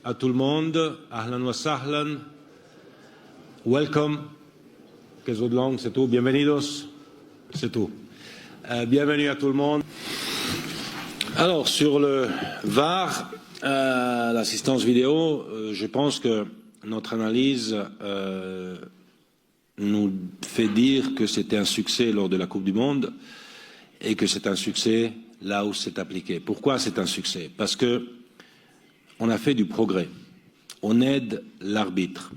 à tout le monde. Ahlan wa sahlan. Welcome. Qu'est-ce de langue, c'est tout. Bienvenidos. C'est tout. Bienvenue à tout le monde. Alors, sur le VAR, l'assistance vidéo, je pense que notre analyse nous fait dire que c'était un succès lors de la Coupe du Monde et que c'est un succès là où c'est appliqué. Pourquoi c'est un succès? Parce que on a fait du progrès. On aide l'arbitre.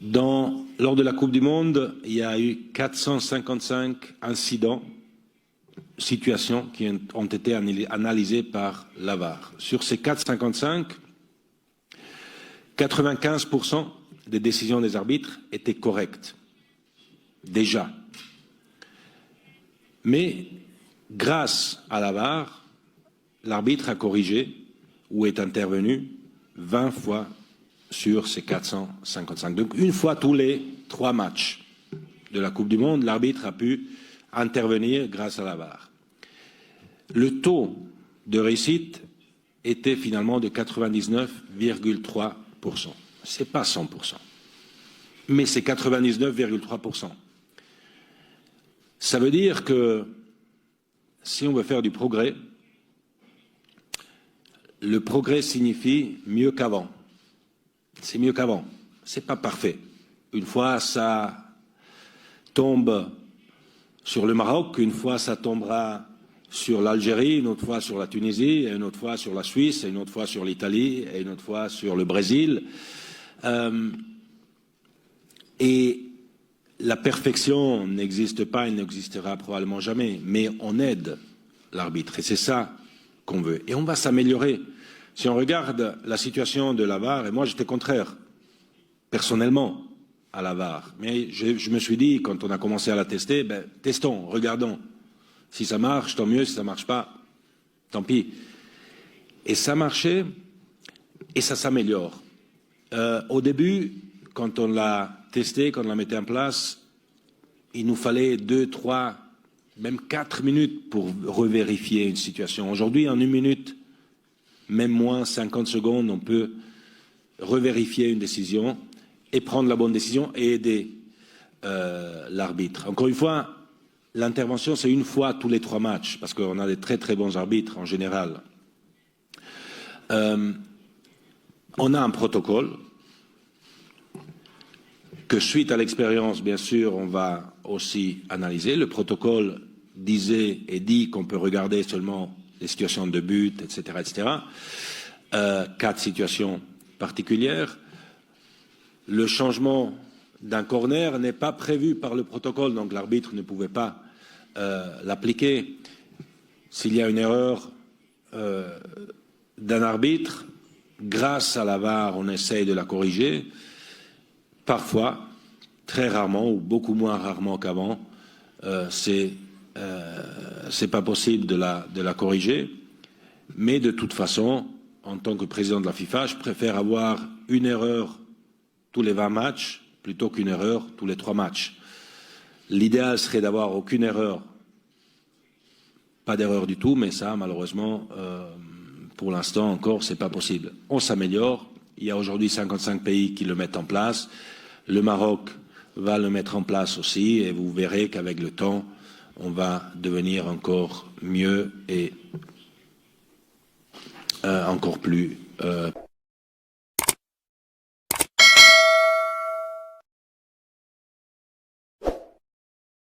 Lors de la Coupe du Monde, il y a eu 455 incidents, situations qui ont été analysées par la VAR. Sur ces 455, 95% des décisions des arbitres étaient correctes, déjà. Mais grâce à la VAR, l'arbitre a corrigé ou est intervenu 20 fois sur ces 455. Donc une fois tous les 3 matchs de la Coupe du Monde, l'arbitre a pu intervenir grâce à la VAR. Le taux de réussite était finalement de 99,3%. C'est pas 100%, mais c'est 99,3%. Ça veut dire que si on veut faire du progrès, le progrès signifie mieux qu'avant. C'est mieux qu'avant. C'est pas parfait. Une fois ça tombe sur le Maroc, une fois ça tombera sur l'Algérie, une autre fois sur la Tunisie, une autre fois sur la Suisse, une autre fois sur l'Italie, et une autre fois sur le Brésil. Et la perfection n'existe pas et n'existera probablement jamais, mais on aide l'arbitre et c'est ça qu'on veut. Et on va s'améliorer. Si on regarde la situation de la VAR, et moi j'étais contraire, personnellement, à la VAR, mais je me suis dit, quand on a commencé à la tester, ben, testons, regardons. Si ça marche, tant mieux, si ça ne marche pas, tant pis. Et ça marchait, et ça s'améliore. Au début, quand on l'a testé, quand on la mettait en place, il nous fallait 2, 3, même 4 minutes pour revérifier une situation. Aujourd'hui, en 1 minute, même moins 50 secondes, on peut revérifier une décision et prendre la bonne décision et aider l'arbitre. Encore une fois, l'intervention, c'est 1 fois tous les 3 matchs, parce qu'on a des très très bons arbitres en général. On a un protocole que suite à l'expérience, bien sûr, on va aussi analyser. Le protocole disait et dit qu'on peut regarder seulement les situations de but, etc., etc. 4 situations particulières. Le changement d'un corner n'est pas prévu par le protocole, donc l'arbitre ne pouvait pas l'appliquer. S'il y a une erreur d'un arbitre, grâce à la VAR, on essaye de la corriger. Parfois, très rarement ou beaucoup moins rarement qu'avant, c'est pas possible de la corriger. Mais de toute façon, en tant que président de la FIFA, je préfère avoir une erreur tous les 20 matchs plutôt qu'une erreur tous les 3 matchs. L'idéal serait d'avoir aucune erreur, pas d'erreur du tout, mais ça, malheureusement, pour l'instant encore, c'est pas possible. On s'améliore. Il y a aujourd'hui 55 pays qui le mettent en place. Le Maroc va le mettre en place aussi et vous verrez qu'avec le temps, on va devenir encore mieux et encore plus